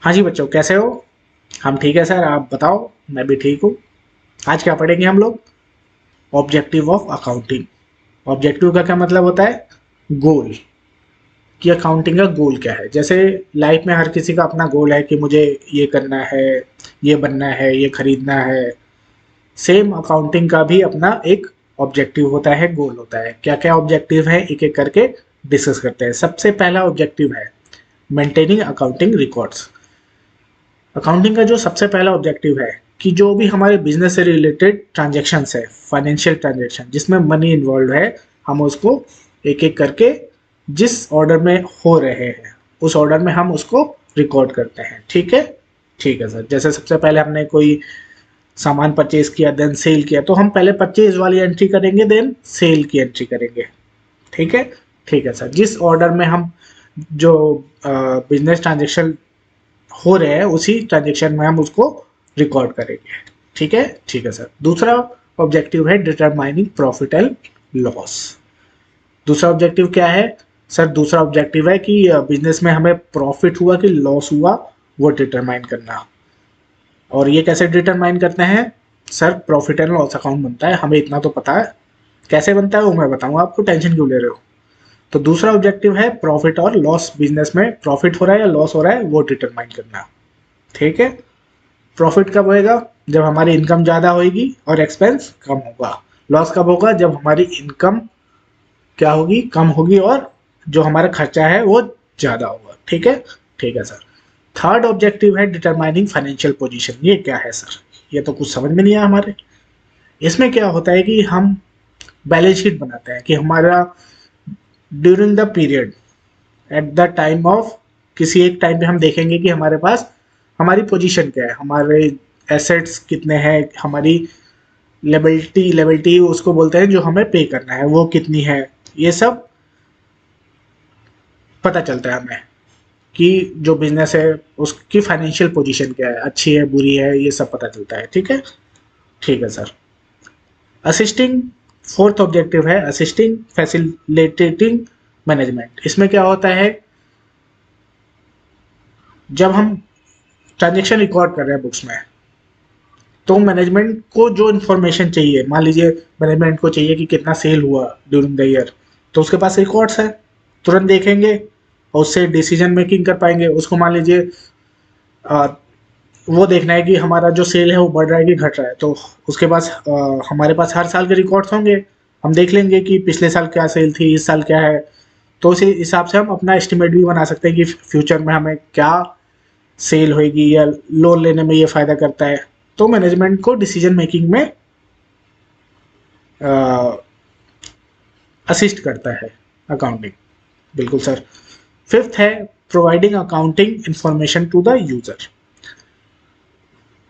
हाँ जी बच्चों, कैसे हो? हम ठीक है सर, आप बताओ। मैं भी ठीक हूँ। आज क्या पढ़ेंगे हम लोग? Objective of accounting. ऑब्जेक्टिव का क्या मतलब होता है? गोल। कि अकाउंटिंग का गोल क्या है। जैसे लाइफ में हर किसी का अपना गोल है कि मुझे ये करना है, ये बनना है, ये खरीदना है। सेम अकाउंटिंग का भी अपना एक ऑब्जेक्टिव होता है, गोल होता है। क्या क्या ऑब्जेक्टिव है, एक एक करके डिस्कस करते हैं। सबसे पहला ऑब्जेक्टिव है मेंटेनिंग अकाउंटिंग रिकॉर्ड्स। अकाउंटिंग का जो सबसे पहला ऑब्जेक्टिव है कि जो भी हमारे बिजनेस से रिलेटेड ट्रांजेक्शन्स है, फाइनेंशियल ट्रांजेक्शन जिसमें मनी इन्वॉल्व है, हम उसको एक एक करके जिस ऑर्डर में हो रहे हैं उस ऑर्डर में हम उसको रिकॉर्ड करते हैं। ठीक है? ठीक है सर। जैसे सबसे पहले हमने कोई सामान परचेज किया, देन सेल किया, तो हम पहले परचेज वाली एंट्री करेंगे, देन सेल की एंट्री करेंगे। ठीक है? ठीक है सर। जिस ऑर्डर में हम जो बिजनेस ट्रांजेक्शन हो रहे हैं उसी ट्रांजेक्शन में हम उसको रिकॉर्ड करेंगे। ठीक है? ठीक है सर। दूसरा ऑब्जेक्टिव है डिटरमाइनिंग प्रॉफिट एंड लॉस। दूसरा ऑब्जेक्टिव क्या है सर? दूसरा ऑब्जेक्टिव है कि बिजनेस में हमें प्रॉफिट हुआ कि लॉस हुआ, वो डिटरमाइन करना। और ये कैसे डिटरमाइन करते हैं sir? Profit and loss account बनता है, हमें इतना तो पता है। कैसे बनता है वो मैं बताऊंगा आपको, टेंशन क्यों ले रहे हो। तो दूसरा ऑब्जेक्टिव है प्रॉफिट और लॉस, बिजनेस में प्रॉफिट हो रहा है या लॉस हो रहा है वो डिटरमाइन करना। ठीक है? प्रॉफिट कब होएगा? जब हमारी इनकम ज़्यादा होगी और एक्सपेंस कम होगा। लॉस कब होगा? जब हमारी इनकम क्या होगी? कम होगी और जो हमारा खर्चा है वो ज़्यादा होगा। ठीक है? ठीक है सर। थर्ड ऑब्जेक्टिव है डिटरमाइनिंग फाइनेंशियल पोजीशन। ये क्या है सर? ये तो कुछ समझ में नहीं आया हमारे। इसमें क्या होता है कि हम बैलेंस शीट बनाते हैं कि हमारा during the period, at the time of, किसी एक टाइम पे हम देखेंगे कि हमारे पास हमारी पोजीशन क्या है, हमारे एसेट्स कितने हैं, हमारी लेबिलिटी, लेबिलिटी उसको बोलते हैं जो हमें पे करना है वो कितनी है। ये सब पता चलता है हमें कि जो बिजनेस है उसकी फाइनेंशियल पोजीशन क्या है, अच्छी है, बुरी है, ये सब पता चलता है। ठीक है? ठीक है सर। असिस्टिंग, फोर्थ ऑब्जेक्टिव है असिस्टिंग फैसिलिटेटिंग मैनेजमेंट। इसमें क्या होता है? जब हम ट्रांजेक्शन रिकॉर्ड कर रहे हैं बुक्स में, तो मैनेजमेंट को जो इन्फॉर्मेशन चाहिए, मान लीजिए मैनेजमेंट को चाहिए कि कितना सेल हुआ ड्यूरिंग द ईयर, तो उसके पास रिकॉर्ड्स है, तुरंत देखेंगे और उससे डिसीजन मेकिंग कर पाएंगे। उसको मान लीजिए अ, वो देखना है कि हमारा जो सेल है वो बढ़ रहा है कि घट रहा है, तो उसके पास हमारे पास हर साल के रिकॉर्ड्स होंगे। हम देख लेंगे कि पिछले साल क्या सेल थी, इस साल क्या है। तो उसी हिसाब से हम अपना एस्टिमेट भी बना सकते हैं कि फ्यूचर में हमें क्या सेल होएगी या लोन लेने में ये फ़ायदा करता है। तो मैनेजमेंट को डिसीजन मेकिंग में असिस्ट करता है अकाउंटिंग। बिल्कुल सर। फिफ्थ है providing accounting information to the user.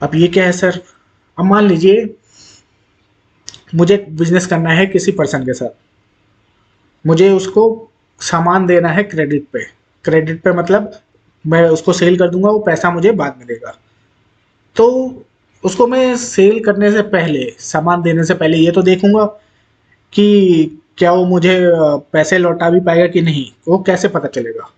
अब ये क्या है सर? अब मान लीजिए मुझे बिजनेस करना है किसी पर्सन के साथ, मुझे उसको सामान देना है क्रेडिट पे। क्रेडिट पे मतलब मैं उसको सेल कर दूंगा, वो पैसा मुझे बाद में देगा। तो उसको मैं सेल करने से पहले, सामान देने से पहले ये तो देखूंगा कि क्या वो मुझे पैसे लौटा भी पाएगा कि नहीं। वो कैसे पता चलेगा?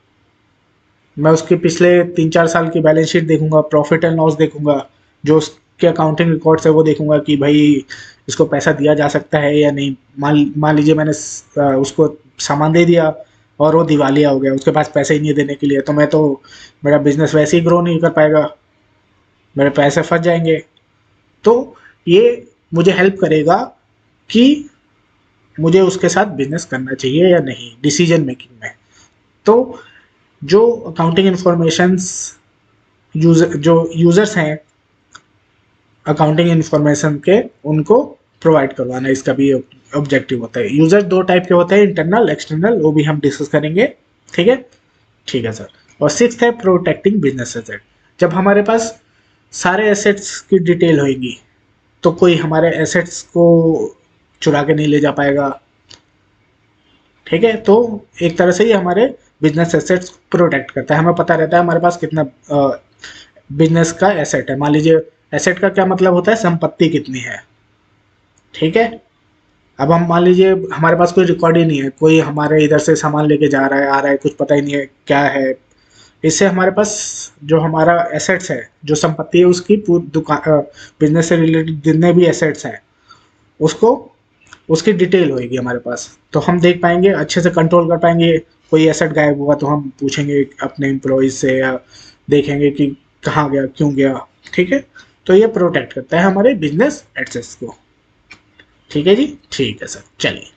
मैं उसके पिछले 3-4 साल की बैलेंस शीट देखूंगा, प्रॉफिट एंड लॉस देखूंगा, जो उसके अकाउंटिंग रिकॉर्ड्स है वो देखूंगा कि भाई इसको पैसा दिया जा सकता है या नहीं। मान मान लीजिए मैंने उसको सामान दे दिया और वो दिवालिया हो गया, उसके पास पैसे ही नहीं देने के लिए, तो मैं तो, मेरा बिजनेस वैसे ही ग्रो नहीं कर पाएगा, मेरे पैसे फंस जाएंगे। तो ये मुझे हेल्प करेगा कि मुझे उसके साथ बिजनेस करना चाहिए या नहीं, डिसीजन मेकिंग में। तो जो अकाउंटिंग इंफॉर्मेशंस जो यूजर्स हैं अकाउंटिंग इंफॉर्मेशन के, उनको प्रोवाइड करवाना इसका भी ऑब्जेक्टिव होता है। यूजर दो टाइप के होते हैं, इंटरनल एक्सटर्नल, वो भी हम डिस्कस करेंगे। ठीक है? ठीक है सर। और सिक्स्थ है प्रोटेक्टिंग बिजनेस एसेट। जब हमारे पास सारे एसेट्स की डिटेल होगी तो कोई हमारे एसेट्स को चुरा के नहीं ले जा पाएगा। ठीक है? तो एक तरह से ये हमारे बिजनेस एसेट्स प्रोटेक्ट करता है, हमें पता रहता है हमारे पास कितना बिजनेस का एसेट है। मान लीजिए एसेट का क्या मतलब होता है? संपत्ति कितनी है। ठीक है? अब हम मान लीजिए हमारे पास कोई रिकॉर्ड ही नहीं है, कोई हमारे इधर से सामान लेके जा रहा है, आ रहा है, कुछ पता ही नहीं है क्या है, इससे हमारे पास जो हमारा एसेट्स है, जो संपत्ति है उसकी पूरी दुकान, बिजनेस से रिलेटेड जितने भी एसेट्स हैं उसको, उसकी डिटेल होएगी हमारे पास, तो हम देख पाएंगे, अच्छे से कंट्रोल कर पाएंगे। कोई एसेट गायब हुआ तो हम पूछेंगे अपने एम्प्लॉयज से, या देखेंगे कि कहाँ गया, क्यों गया। ठीक है, तो ये प्रोटेक्ट करता है हमारे बिजनेस एसेट्स को। ठीक है जी, ठीक है सर, चलिए।